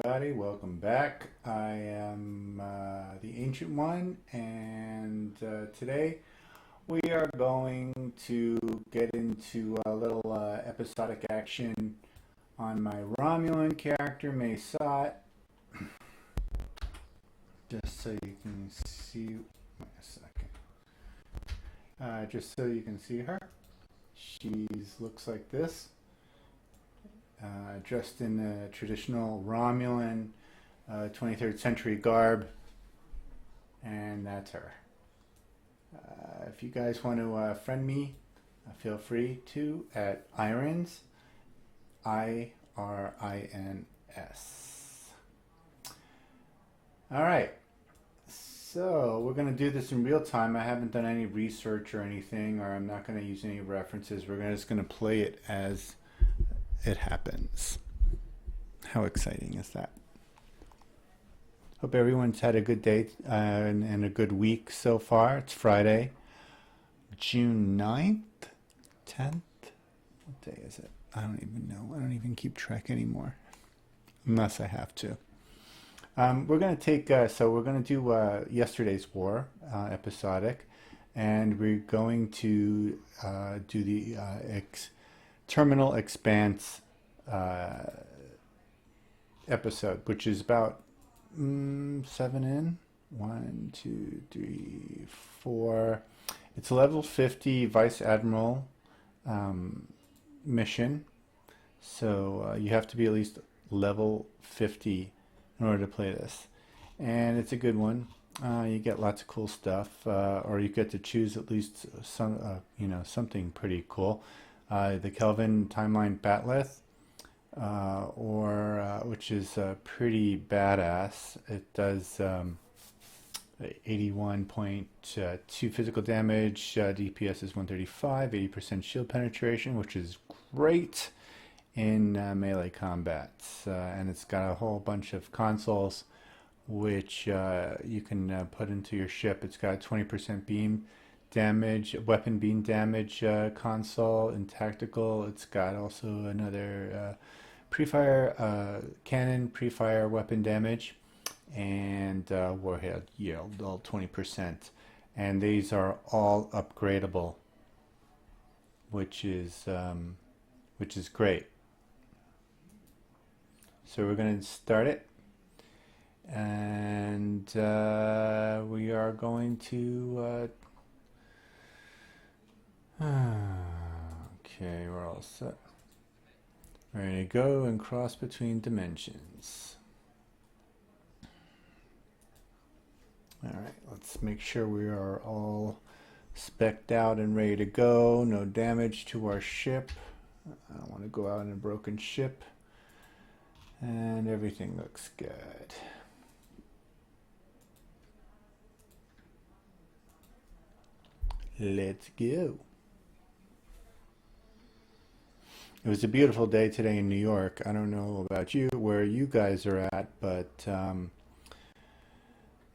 everybody. Welcome back. I am the Ancient One, and today we are going to get into a little episodic action on my Romulan character, Maysot. Just so you can see. Wait a second. Just so you can see her. She looks like this. Dressed in the traditional Romulan 23rd century garb, and that's her. If you guys want to friend me, feel free to at Irons, IRINS. All right, so we're going to do this in real time. I haven't done any research or anything, or I'm not going to use any references. We're just going to play it as it happens. How exciting is that? Hope everyone's had a good day and a good week so far. It's Friday, June 9th, 10th. What day is it? I don't even know. I don't even keep track anymore, unless I have to. We're going to take, we're going to do yesterday's war, episodic, and we're going to do the Terminal Expanse episode, which is about 7 in. 1, 2, 3, 4. It's a level 50 Vice Admiral mission. So you have to be at least level 50 in order to play this. And it's a good one. You get lots of cool stuff, or you get to choose at least something pretty cool. The Kelvin Timeline Bat'leth, which is pretty badass. It does 81.2 physical damage, DPS is 135, 80% shield penetration, which is great in melee combats. And it's got a whole bunch of consoles which you can put into your ship. It's got 20% beam damage, weapon beam damage console and tactical. It's got also another pre-fire cannon, pre-fire weapon damage, and warhead yield, all 20%. And these are all upgradable, which is great. So we're going to start it, and we are going to. Okay, we're all set. Ready to go and cross between dimensions. Alright, let's make sure we are all spec'd out and ready to go. No damage to our ship. I don't want to go out in a broken ship. And everything looks good. Let's go. It was a beautiful day today in New York. I don't know about you, where you guys are at, but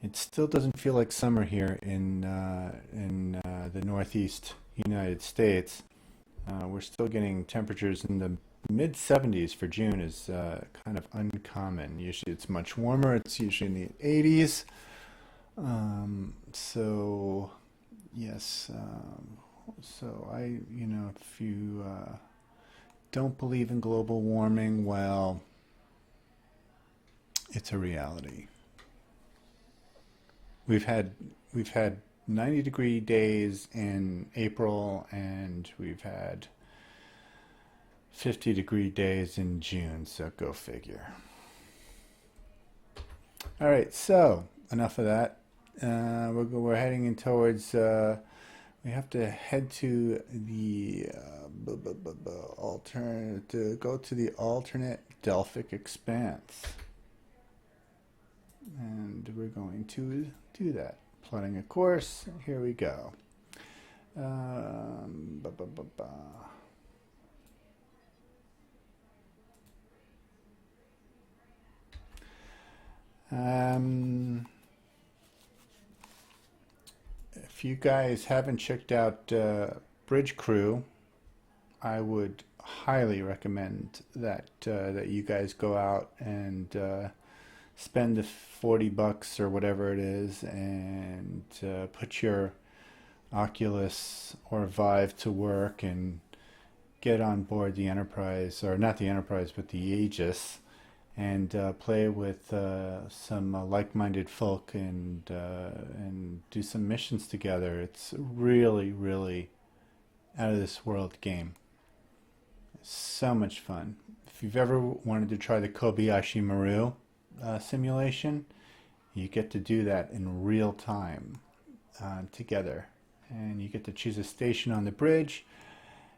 it still doesn't feel like summer here in the Northeast United States. We're still getting temperatures in the mid 70s for June is kind of uncommon. Usually it's much warmer. It's usually in the 80s. So yes. So if you don't believe in global warming, well, it's a reality. We've had 90-degree days in April, and we've had 50-degree days in June, so go figure. All right, so enough of that. We're heading in towards. We have to head to the alternate Delphic Expanse, and we're going to do that. Plotting a course. Here we go. If you guys haven't checked out Bridge Crew, I would highly recommend that that you guys go out and spend the $40 or whatever it is and put your Oculus or Vive to work and get on board the Enterprise, or not the Enterprise, but the Aegis, and play with some like-minded folk and do some missions together. It's really, really out of this world game. So much fun. If you've ever wanted to try the Kobayashi Maru simulation, you get to do that in real time together. And you get to choose a station on the bridge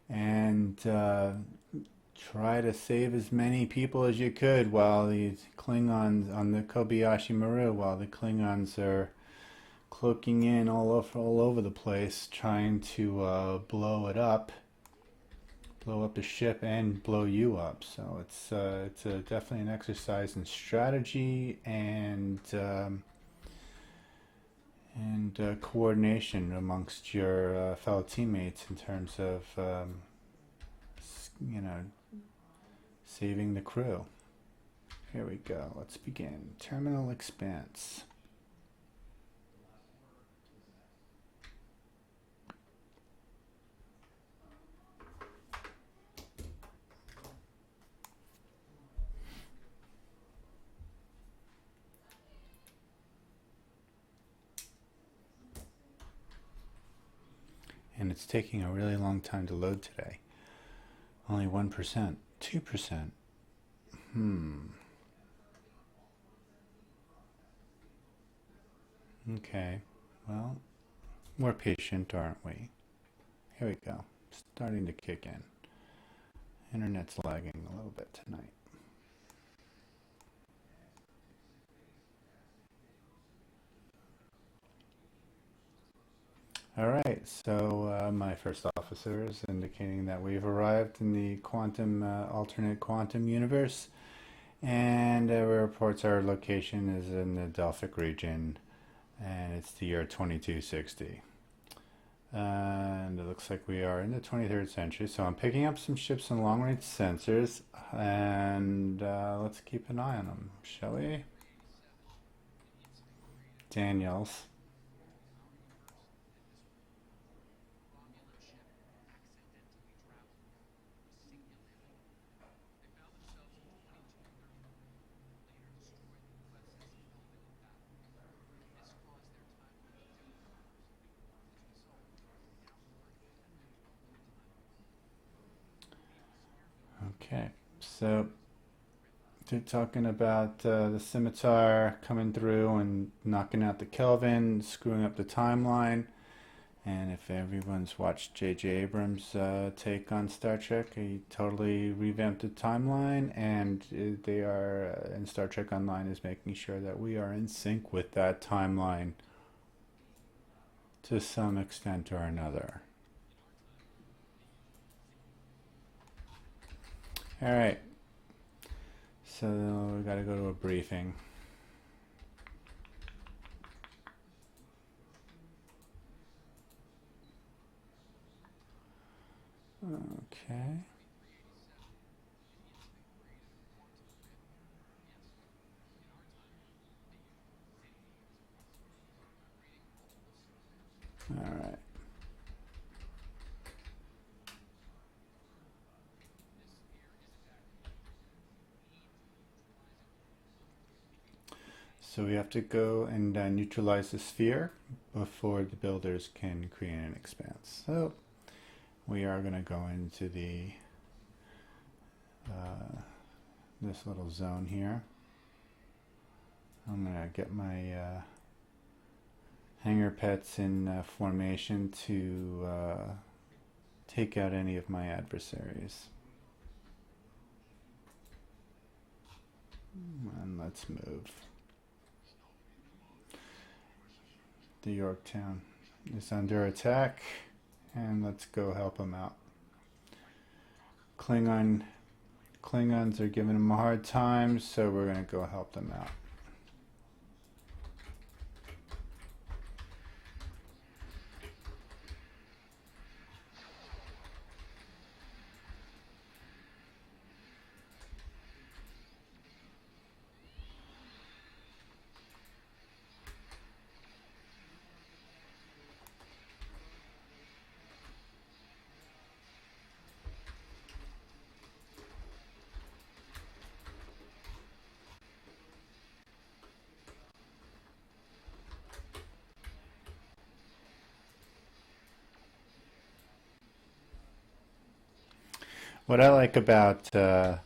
and try to save as many people as you could while the Klingons on the Kobayashi Maru, while the Klingons are cloaking in all over the place, trying to blow up the ship and blow you up. So it's definitely an exercise in strategy and coordination amongst your fellow teammates in terms of you know, saving the crew. Here we go. Let's begin. Terminal Expanse. And it's taking a really long time to load today. Only 1%, 2%. Okay, well, we're patient, aren't we? Here we go. Starting to kick in. Internet's lagging a little bit tonight. All right, so my first officer is indicating that we've arrived in the alternate quantum universe, and reports our location is in the Delphic region, and it's the year 2260. And it looks like we are in the 23rd century, so I'm picking up some ships and long-range sensors, and let's keep an eye on them, shall we? Daniels. Okay, so they're talking about the Scimitar coming through and knocking out the Kelvin, screwing up the timeline. And if everyone's watched J.J. Abrams' take on Star Trek, he totally revamped the timeline, and they are, and Star Trek Online is making sure that we are in sync with that timeline to some extent or another. All right. So we got to go to a briefing. Okay. All right. So we have to go and neutralize the sphere before the builders can create an expanse. So we are going to go into the this little zone here. I'm going to get my hangar pets in formation to take out any of my adversaries. And let's move. The Yorktown is under attack, and let's go help them out. Klingons are giving them a hard time, so we're going to go help them out. What I like about um,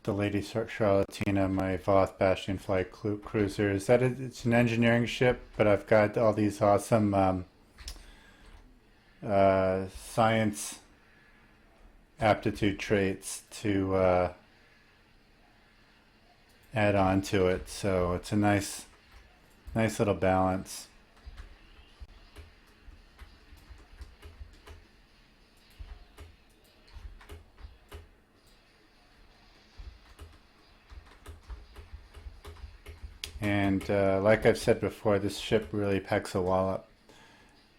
the Lady Charlotina, my Voth Bastion flight cruiser, is that it's an engineering ship, but I've got all these awesome science aptitude traits to add on to it. So it's a nice little balance. And like I've said before, this ship really packs a wallop.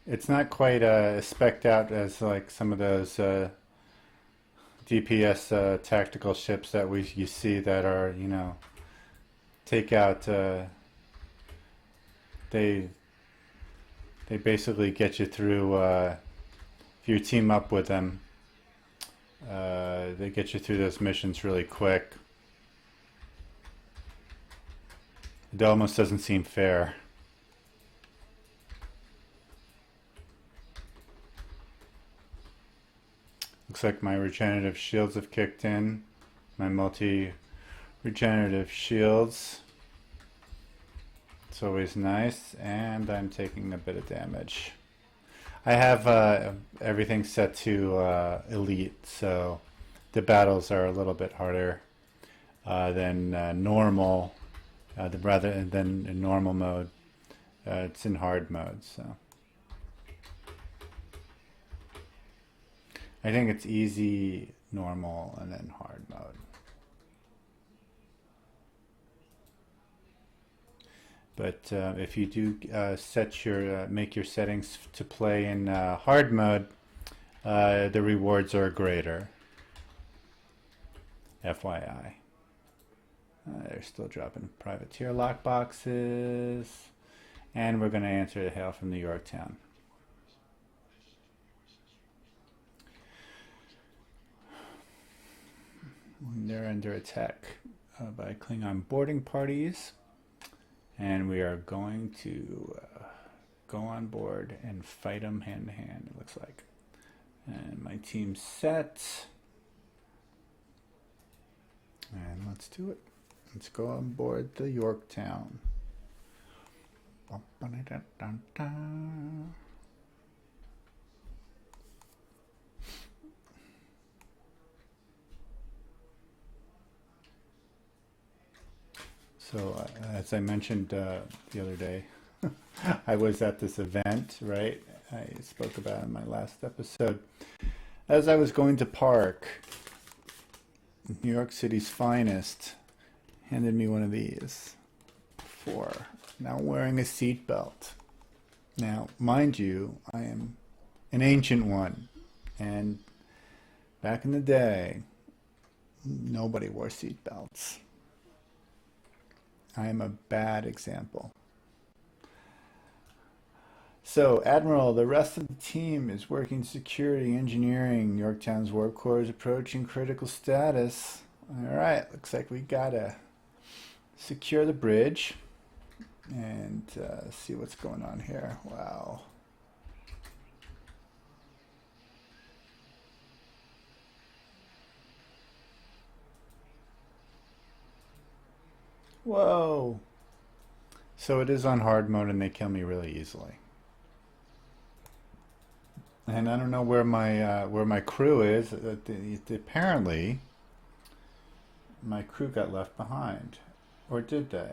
It's not quite spec'd out as like some of those DPS tactical ships that you see that are, take out. They basically get you through. If you team up with them, they get you through those missions really quick. It almost doesn't seem fair. Looks like my regenerative shields have kicked in. My multi-regenerative shields. It's always nice, and I'm taking a bit of damage. I have everything set to elite, so the battles are a little bit harder than normal. Rather than in normal mode, it's in hard mode. So I think it's easy, normal, and then hard mode. But if you do make your settings to play in hard mode, the rewards are greater. FYI. They're still dropping privateer lockboxes. And we're going to answer the hail from New Yorktown. They're under attack by Klingon boarding parties. And we are going to go on board and fight them hand to hand, it looks like. And my team's set. And let's do it. Let's go on board the Yorktown. So, as I mentioned the other day, I was at this event, right? I spoke about it in my last episode. As I was going to park, New York City's finest handed me one of these for now wearing a seatbelt. Now, mind you, I am an ancient one, and back in the day, nobody wore seatbelts. I am a bad example. So, Admiral, the rest of the team is working security, engineering. Yorktown's warp core is approaching critical status. All right, looks like we gotta secure the bridge and see what's going on here. Wow. Whoa. So it is on hard mode and they kill me really easily. And I don't know where my crew is. Apparently, my crew got left behind. Or did they?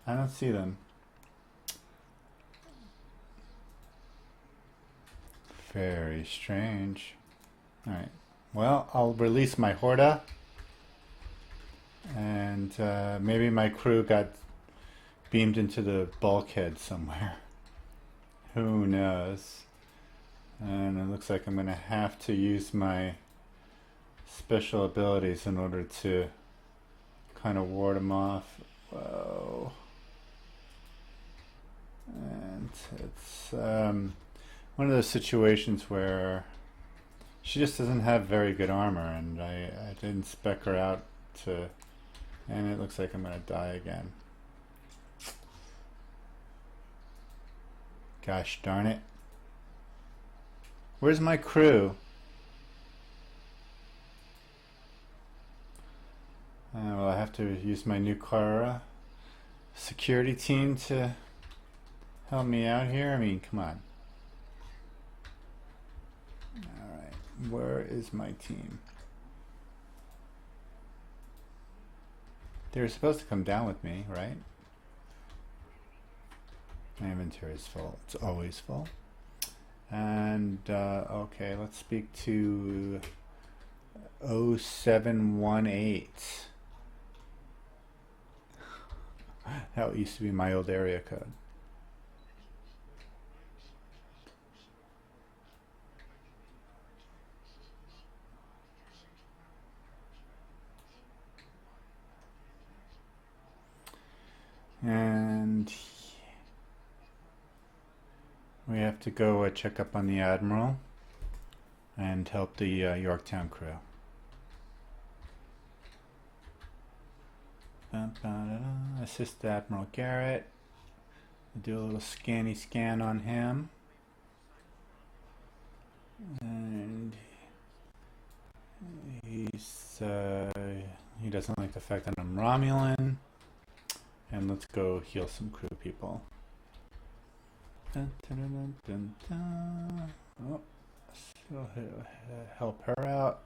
I don't see them. Very strange. Alright. Well, I'll release my Horda. And maybe my crew got beamed into the bulkhead somewhere. Who knows? And it looks like I'm going to have to use my special abilities in order to kind of ward them off. Whoa. And it's one of those situations where she just doesn't have very good armor, and I didn't spec her out to, and it looks like I'm going to die again. Gosh darn it. Where's my crew? Well, I have to use my new car security team to help me out here. I mean, come on. Alright, where is my team? They were supposed to come down with me, right? My inventory is full. It's always full. And, okay, let's speak to 0718. That used to be my old area code. And we have to go check up on the Admiral and help the Yorktown crew. Assist Admiral Garrett. Do a little scanny scan on him. And he's he doesn't like the fact that I'm Romulan. And let's go heal some crew people. Dun, dun, dun, dun, dun. Oh, so help her out.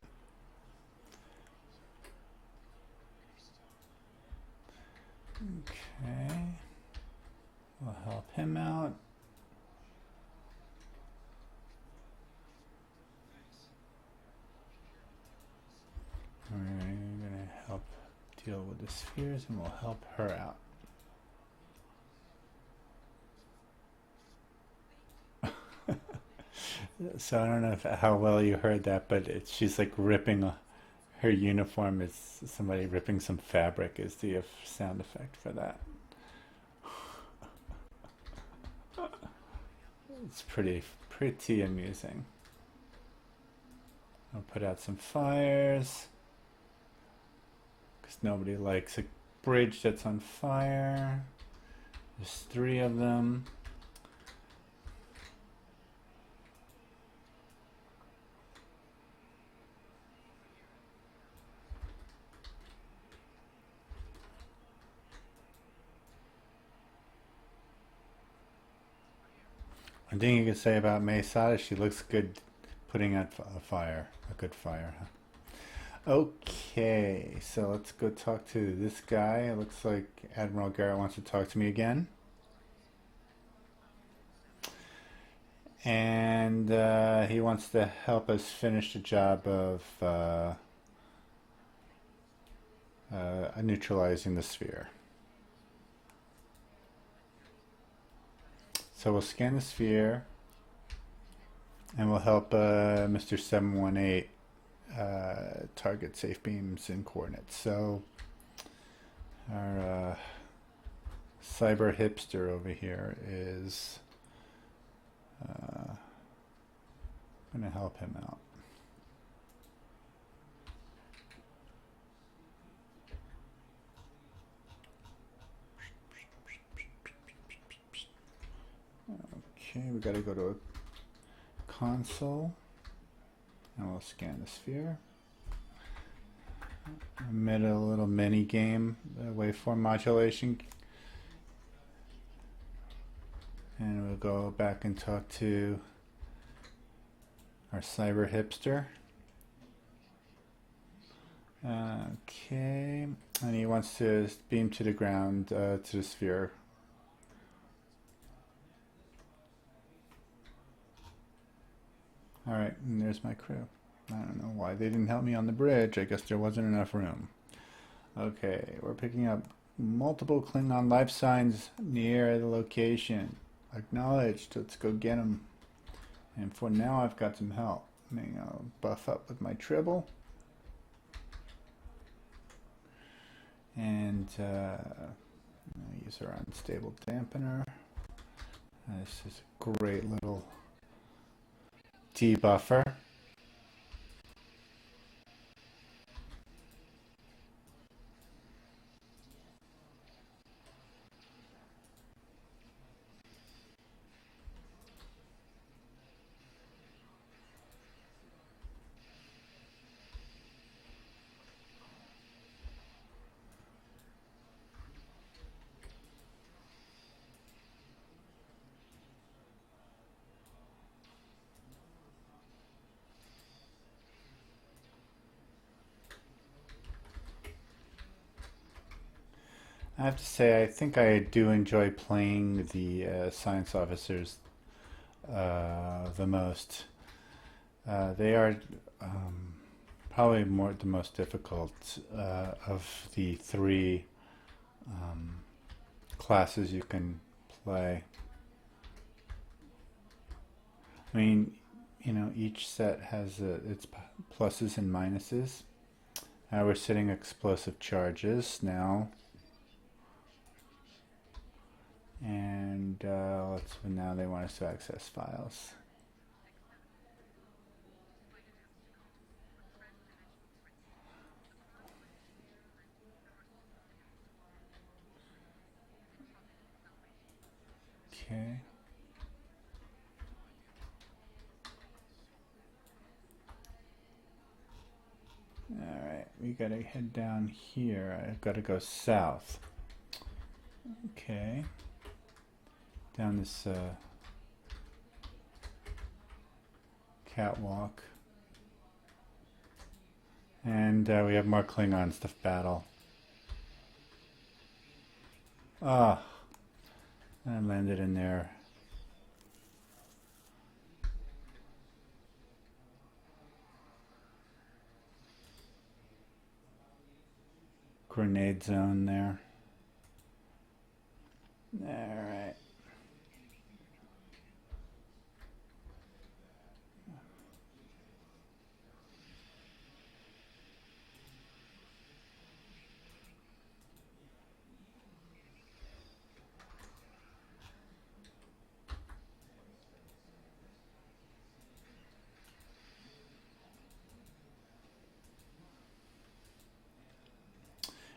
Okay, we'll help him out. We're gonna help deal with the spheres, and we'll help her out. So I don't know how well you heard that, but she's like ripping her uniform. Is somebody ripping some fabric is the sound effect for that. It's pretty amusing. I'll put out some fires because nobody likes a bridge that's on fire. There's 3 of them. One thing you could say about May Sada is she looks good putting out a fire, a good fire. Huh? Okay, so let's go talk to this guy. It looks like Admiral Garrett wants to talk to me again. And he wants to help us finish the job of neutralizing the sphere. So we'll scan the sphere, and we'll help Mr. 718 target safe beams and coordinates. So our cyber hipster over here is going to help him out. Okay, we got to go to a console, and we'll scan the sphere. I made a little mini game, waveform modulation, and we'll go back and talk to our cyber hipster. Okay, and he wants to beam to the ground, to the sphere. Alright, and there's my crew. I don't know why they didn't help me on the bridge. I guess there wasn't enough room. Okay, we're picking up multiple Klingon life signs near the location. Acknowledged. Let's go get them. And for now, I've got some help. I'll buff up with my tribble. And I'll use our unstable dampener. This is a great little debuffer. I have to say, I think I do enjoy playing the science officers the most. They are um, probably more the most difficult of the three um, classes you can play. I mean, each set has its pluses and minuses. We're setting explosive charges now, and now they want us to access files. Okay. All right, we gotta head down here. I've got to go south. Okay. Down this catwalk. And we have more Klingons to battle. Ah, I landed in there. Grenade zone there. Alright.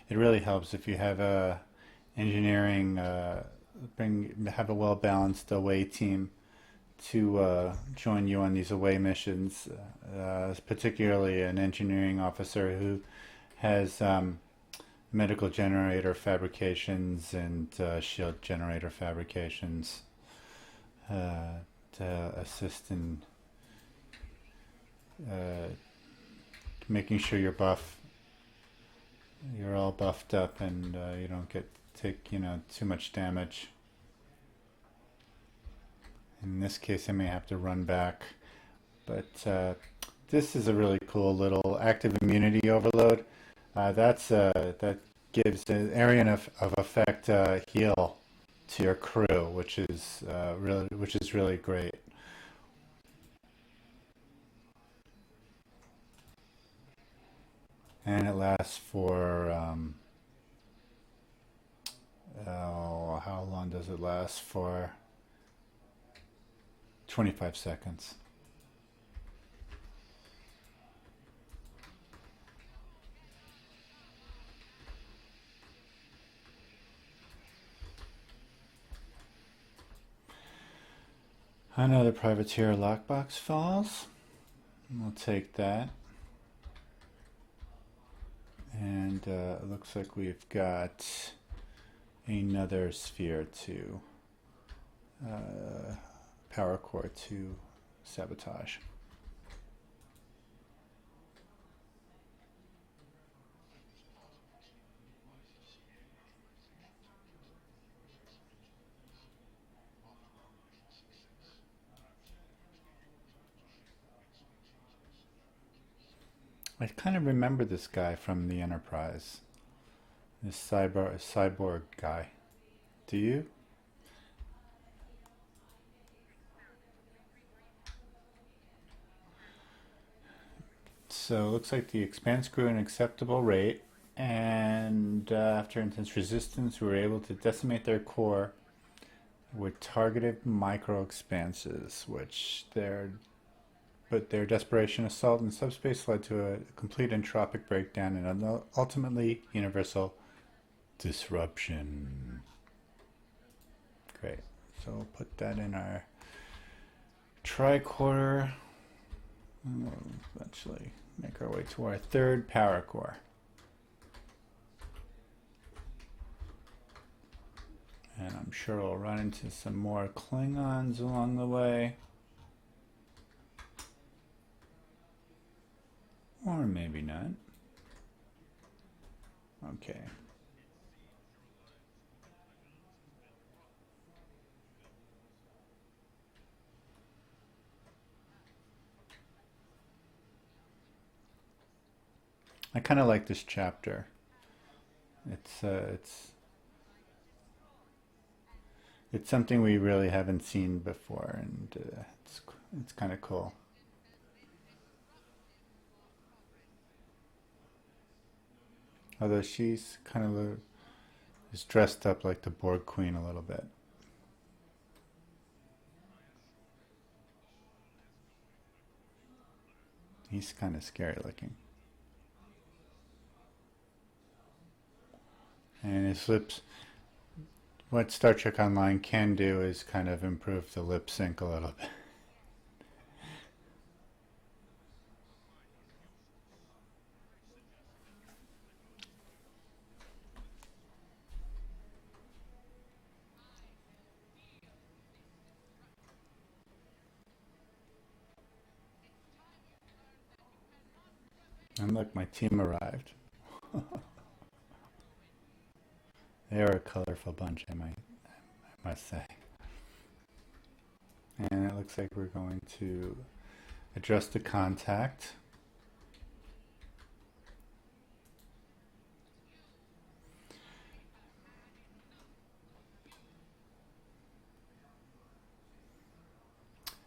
It really helps if you have a engineering have a well balanced away team to join you on these away missions, particularly an engineering officer who has medical generator fabrications and shield generator fabrications to assist in uh, making sure you're all buffed up and you don't take too much damage. In this case, I may have to run back, but this is a really cool little active immunity overload. That gives an area of effect heal to your crew, which is really great. And it lasts for oh, how long does it last for? 25 seconds. Another privateer lockbox falls. We'll take that. And it looks like we've got another sphere to power core to sabotage. I kind of remember this guy from the Enterprise, this cyborg guy. Do you? So it looks like the expanse grew at an acceptable rate, and after intense resistance, we were able to decimate their core with targeted micro expanses, but their desperation assault in subspace led to a complete entropic breakdown and ultimately universal disruption. Great. So we'll put that in our tricorder. And we'll eventually make our way to our third power core. And I'm sure we'll run into some more Klingons along the way. Or maybe not. Okay. I kind of like this chapter. It's it's something we really haven't seen before, and it's kind of cool. Although she's kind of is dressed up like the Borg Queen a little bit. He's kind of scary looking, and his lips. What Star Trek Online can do is kind of improve the lip sync a little bit. And look, my team arrived. They are a colorful bunch, I must say. And it looks like we're going to address the contact.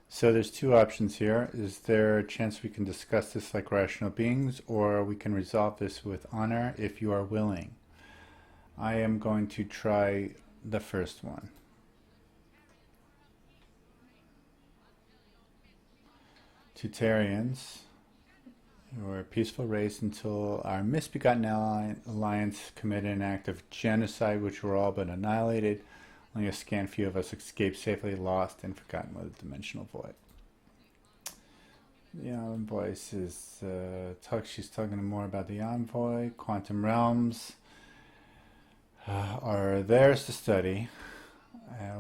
So there's two options here. Is there a chance we can discuss this like rational beings, or we can resolve this with honor if you are willing? I am going to try the first one. Tutarians, we're a peaceful race until our misbegotten alliance committed an act of genocide which were all but annihilated. Only a scant few of us escaped safely, lost and forgotten with the dimensional void. The envoy is she's talking more about the envoy. Quantum realms are theirs to study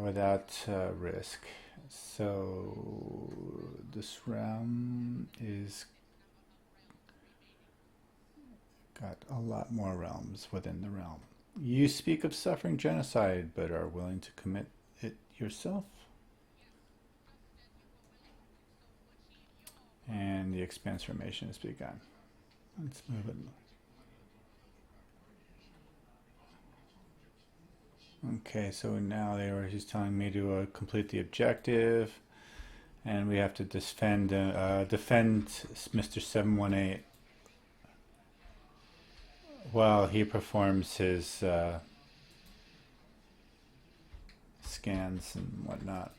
without risk. So this realm is got a lot more realms within the realm. You speak of suffering genocide, but are willing to commit it yourself? And the expanse formation has begun. Let's move it. Okay, so now he's telling me to complete the objective, and we have to defend Mr. 718 while he performs his scans and whatnot.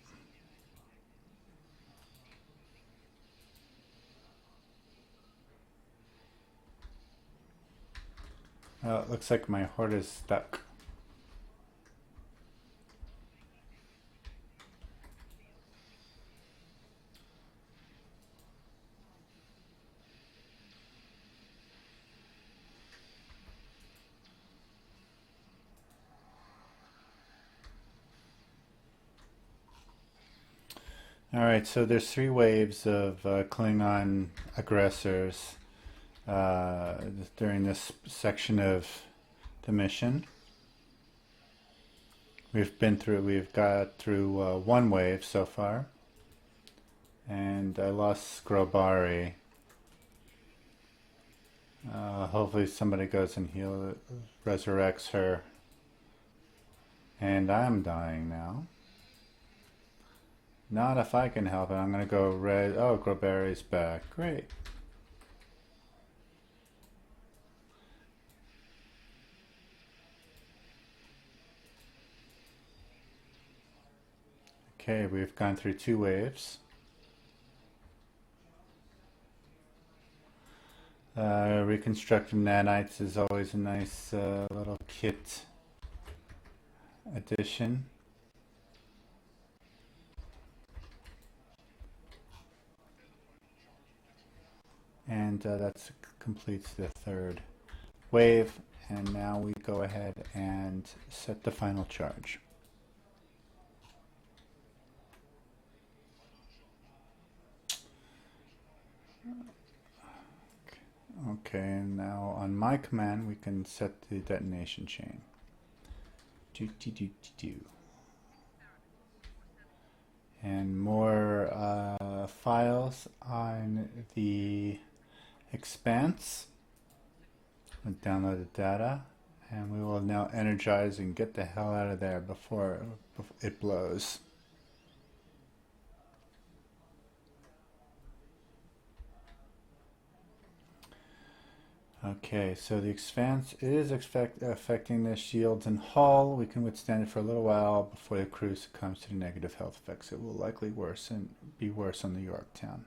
It looks like my heart is stuck. All right, so there's three waves of Klingon aggressors during this section of the mission. We've got through one wave so far, and I lost Skrobari. Hopefully somebody goes and resurrects her. And I'm dying now. Not if I can help it. I'm gonna go red. Oh, Grobari's back. Great. Okay, we've gone through two waves. Reconstructing nanites is always a nice little kit addition. And that completes the third wave, and now we go ahead and set the final charge. Okay, and now on my command we can set the detonation chain. And more files on the Expanse. Download the data, and we will now energize and get the hell out of there before it blows. Okay, so the expanse is affecting the shields and hull. We can withstand it for a little while before the crew succumbs to the negative health effects. It will likely be worse on the Yorktown.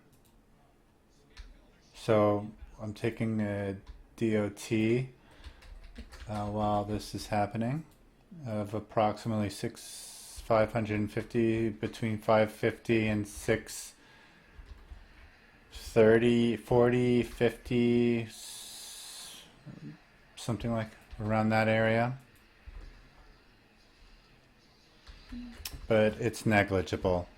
So I'm taking a DOT while this is happening of approximately 550, between 550 and 630, 40, 50, something like around that area. But it's negligible.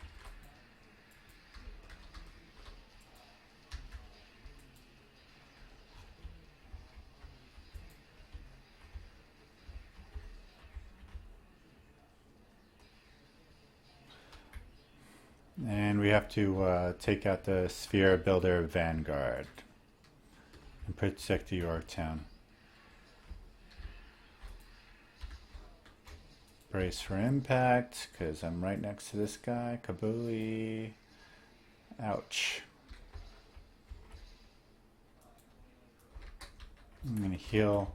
And we have to take out the Sphere Builder Vanguard and protect the Yorktown. Brace for impact, because I'm right next to this guy, Kabuli. Ouch. I'm going to heal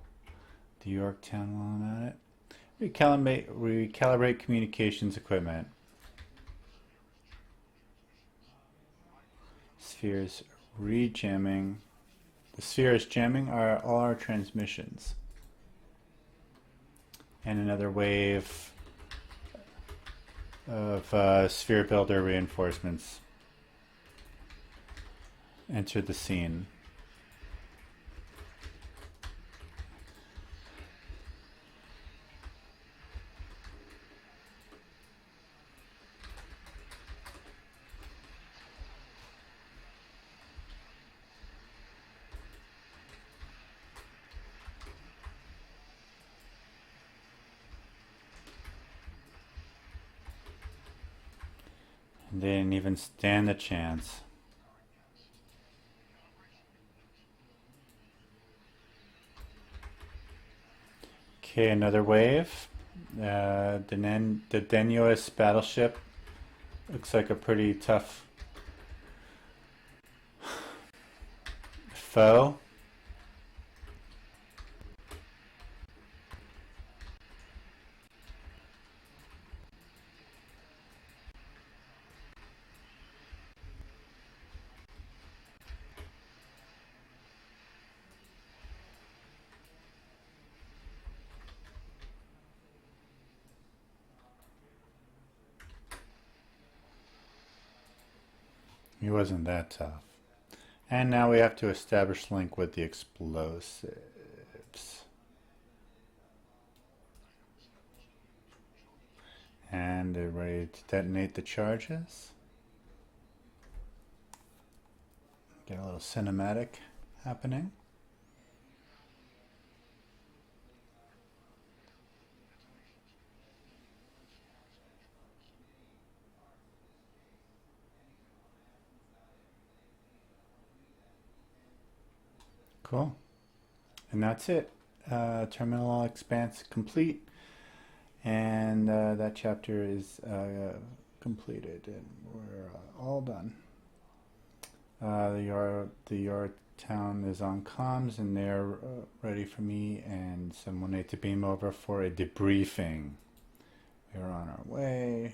the Yorktown while I'm at it. Recalibrate communications equipment. Sphere's rejamming. The sphere is jamming all our transmissions. And another wave of sphere builder reinforcements entered the scene. They didn't even stand a chance. Okay, another wave. The Denuous battleship looks like a pretty tough foe. He wasn't that tough. And now we have to establish link with the explosives. And they're ready to detonate the charges. Get a little cinematic happening. Cool. And that's it. Terminal expanse complete. And that chapter is completed. And we're all done. The Yorktown is on comms, and they're ready for me and someone need to beam over for a debriefing. We're on our way.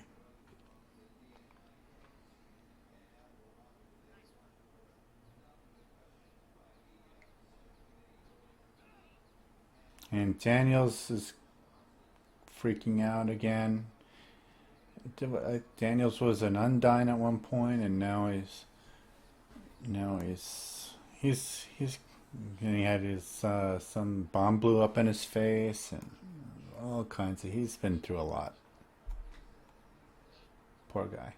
And Daniels is freaking out again. Daniels was an Undyne at one point, and now he's and he had his some bomb blew up in his face and all kinds of. He's been through a lot. Poor guy.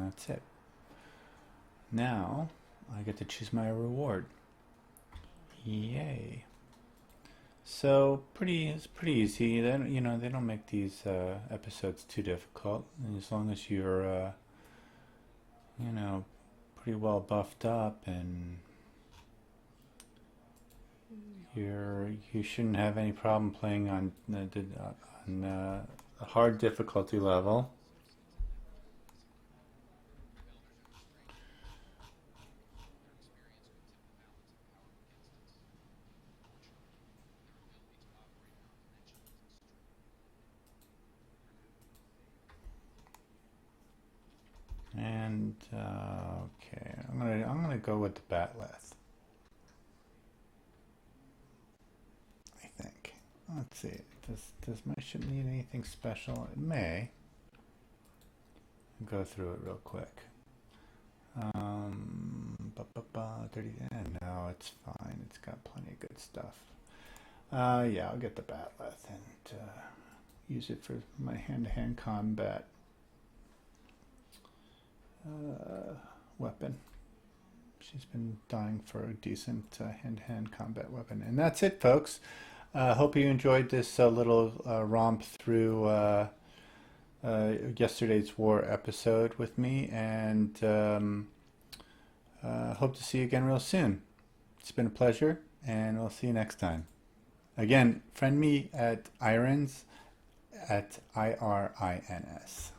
that's it. Now I get to choose my reward. Yay! So it's pretty easy. They don't, they don't make these episodes too difficult, and as long as you're pretty well buffed up, and you shouldn't have any problem playing on a hard difficulty level. And okay, I'm gonna go with the Batleth. I think. Let's see. Does my ship need anything special? It may. Go through it real quick. 30. No, it's fine. It's got plenty of good stuff. Yeah, I'll get the Batleth and use it for my hand-to-hand combat weapon. She's been dying for a decent hand-to-hand combat weapon. And that's it, folks. Hope you enjoyed this little romp through yesterday's war episode with me, and hope to see you again real soon. It's been a pleasure, and we'll see you next time. Again, friend me at Irins, at IRINS.